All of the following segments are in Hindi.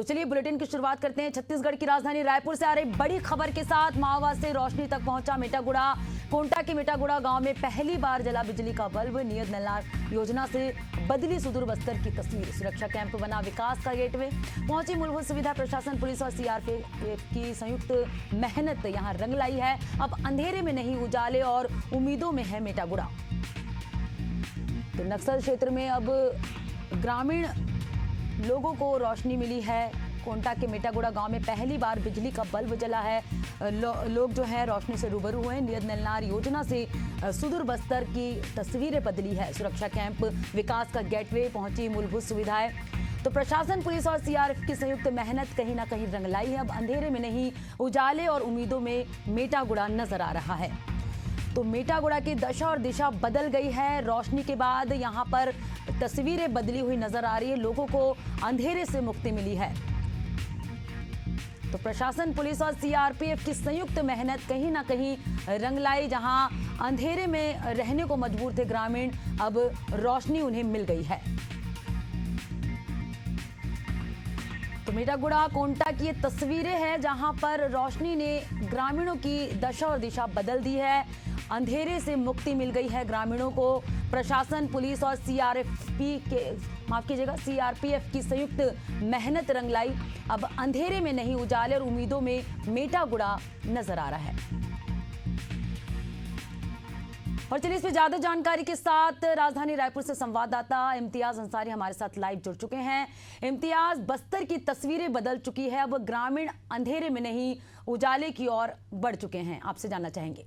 तो चलिए बुलेटिन की शुरुआत करते हैं। छत्तीसगढ़ की राजधानी रायपुर से आ रही बड़ी खबर के साथ माओवाद से रोशनी तक पहुंचा मेटागुड़ा। कोंटा के मेटागुड़ा गांव में पहली बार जला बिजली का बल्ब। नियत नल्लार योजना से बदली सुदूर बस्तर की तस्वीर। सुरक्षा कैंप बना विकास का गेटवे। पहुंची मूलभूत सुविधा। प्रशासन, पुलिस और सीआरपीएफ की संयुक्त मेहनत यहां रंग लाई है। अब अंधेरे में नहीं, उजाले और उम्मीदों में है मेटागुड़ा। तो नक्सल क्षेत्र में अब ग्रामीण लोगों को रोशनी मिली है। कोंटा के मेटागुड़ा गांव में पहली बार बिजली का बल्ब जला है। लोग जो है रोशनी से रूबरू हुए हैं। नियत नल्लार योजना से सुदूर बस्तर की तस्वीरें बदली है। सुरक्षा कैंप, विकास का गेटवे, पहुंची मूलभूत सुविधाएं। तो प्रशासन, पुलिस और सीआरपीएफ की संयुक्त मेहनत कहीं ना कहीं रंग लाई है। अब अंधेरे में नहीं, उजाले और उम्मीदों में मेटागुड़ा नजर आ रहा है। तो मेटागुड़ा की दशा और दिशा बदल गई है। रोशनी के बाद यहां पर तस्वीरें बदली हुई नजर आ रही है। लोगों को अंधेरे से मुक्ति मिली है। तो प्रशासन, पुलिस और सीआरपीएफ की संयुक्त मेहनत कहीं ना कहीं रंग लाई। जहां अंधेरे में रहने को मजबूर थे ग्रामीण, अब रोशनी उन्हें मिल गई है। तो मेटागुड़ा कोंटा की ये तस्वीरें हैं जहां पर रोशनी ने ग्रामीणों की दशा और दिशा बदल दी है। अंधेरे से मुक्ति मिल गई है ग्रामीणों को। प्रशासन, पुलिस और सीआरपीएफ की संयुक्त मेहनत रंग लाई। अब अंधेरे में नहीं, उजाले और उम्मीदों में मेटागुड़ा नजर आ रहा है। और चलिए इस पर ज्यादा जानकारी के साथ राजधानी रायपुर से संवाददाता इम्तियाज अंसारी हमारे साथ लाइव जुड़ चुके हैं। इम्तियाज, बस्तर की तस्वीरें बदल चुकी है। अब ग्रामीण अंधेरे में नहीं, उजाले की ओर बढ़ चुके हैं। आपसे जानना चाहेंगे।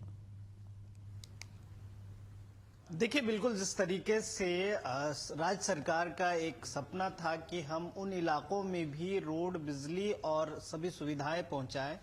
देखिए, बिल्कुल जिस तरीके से राज्य सरकार का एक सपना था कि हम उन इलाकों में भी रोड, बिजली और सभी सुविधाएं पहुंचाएं,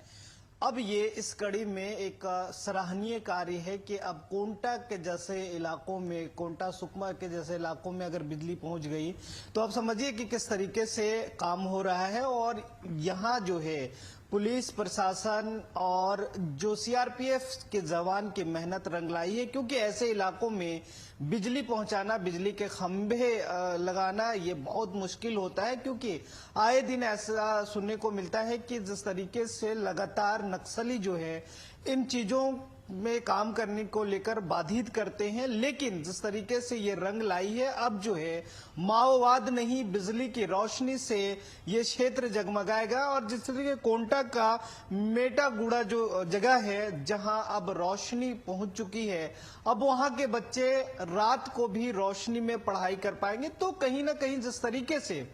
अब ये इस कड़ी में एक सराहनीय कार्य है कि अब कोंटा के जैसे इलाकों में, कोंटा सुकमा के जैसे इलाकों में अगर बिजली पहुंच गई तो आप समझिए कि किस तरीके से काम हो रहा है। और यहाँ जो है पुलिस प्रशासन और जो सीआरपीएफ के जवान की मेहनत रंग लाई है, क्योंकि ऐसे इलाकों में बिजली पहुंचाना, बिजली के खंभे लगाना ये बहुत मुश्किल होता है। क्योंकि आए दिन ऐसा सुनने को मिलता है कि जिस तरीके से लगातार नक्सली जो है इन चीजों में काम करने को लेकर बाधित करते हैं, लेकिन जिस तरीके से ये रंग लाई है, अब जो है माओवाद नहीं, बिजली की रोशनी से ये क्षेत्र जगमगाएगा। और जिस तरीके कोंटा का मेटागुड़ा जो जगह है जहां अब रोशनी पहुंच चुकी है, अब वहां के बच्चे रात को भी रोशनी में पढ़ाई कर पाएंगे। तो कहीं ना कहीं जिस तरीके से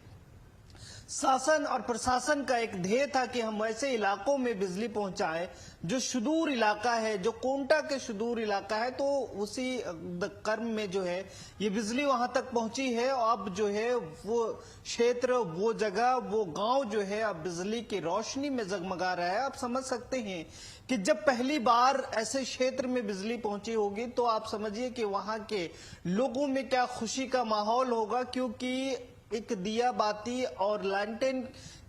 शासन और प्रशासन का एक ध्येय था कि हम ऐसे इलाकों में बिजली पहुंचाएं जो सुदूर इलाका है, जो कोंटा के सुदूर इलाका है, तो उसी क्रम में जो है ये बिजली वहां तक पहुंची है। अब जो है वो क्षेत्र, वो जगह, वो गांव जो है अब बिजली की रोशनी में जगमगा रहा है। आप समझ सकते हैं कि जब पहली बार ऐसे क्षेत्र में बिजली पहुंची होगी तो आप समझिए कि वहां के लोगों में क्या खुशी का माहौल होगा। क्योंकि एक दिया बाती और लैंटेन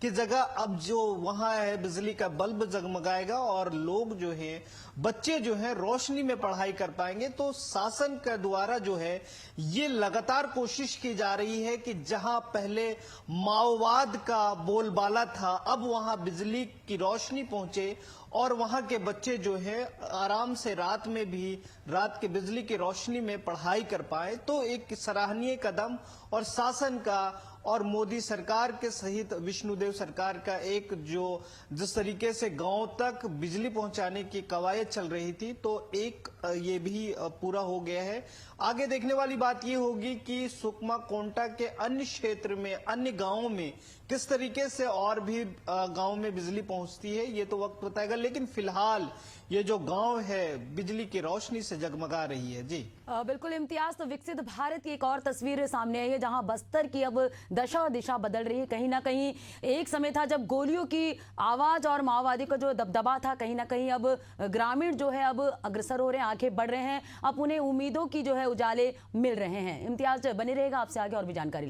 की जगह अब जो वहां है बिजली का बल्ब जगमगाएगा और लोग जो है, बच्चे जो है रोशनी में पढ़ाई कर पाएंगे। तो शासन के द्वारा जो है ये लगातार कोशिश की जा रही है कि जहां पहले माओवाद का बोलबाला था, अब वहां बिजली की रोशनी पहुंचे और वहां के बच्चे जो है आराम से रात में भी, रात के बिजली की रोशनी में पढ़ाई कर पाए। तो एक सराहनीय कदम और शासन का और मोदी सरकार के सहित विष्णुदेव सरकार का एक जो जिस तरीके से गांव तक बिजली पहुंचाने की कवायद चल रही थी, तो एक ये भी पूरा हो गया है। आगे देखने वाली बात ये होगी कि सुकमा, कोंटा के अन्य क्षेत्र में, अन्य गांवों में किस तरीके से और भी गांव में बिजली पहुंचती है, ये तो वक्त बताएगा। लेकिन फिलहाल ये जो गांव है बिजली की रोशनी से जगमगा रही है। जी बिल्कुल इम्तियाज, तो विकसित भारत की एक और तस्वीर सामने आई है जहां बस्तर की अब दशा और दिशा बदल रही है। कहीं ना कहीं एक समय था जब गोलियों की आवाज और माओवादी का जो दबदबा था, कहीं ना कहीं अब ग्रामीण जो है अब अग्रसर हो रहे हैं, आगे बढ़ रहे हैं। अब उन्हें उम्मीदों की जो है उजाले मिल रहे हैं। इम्तियाज बने रहेगा, आपसे आगे और भी जानकारी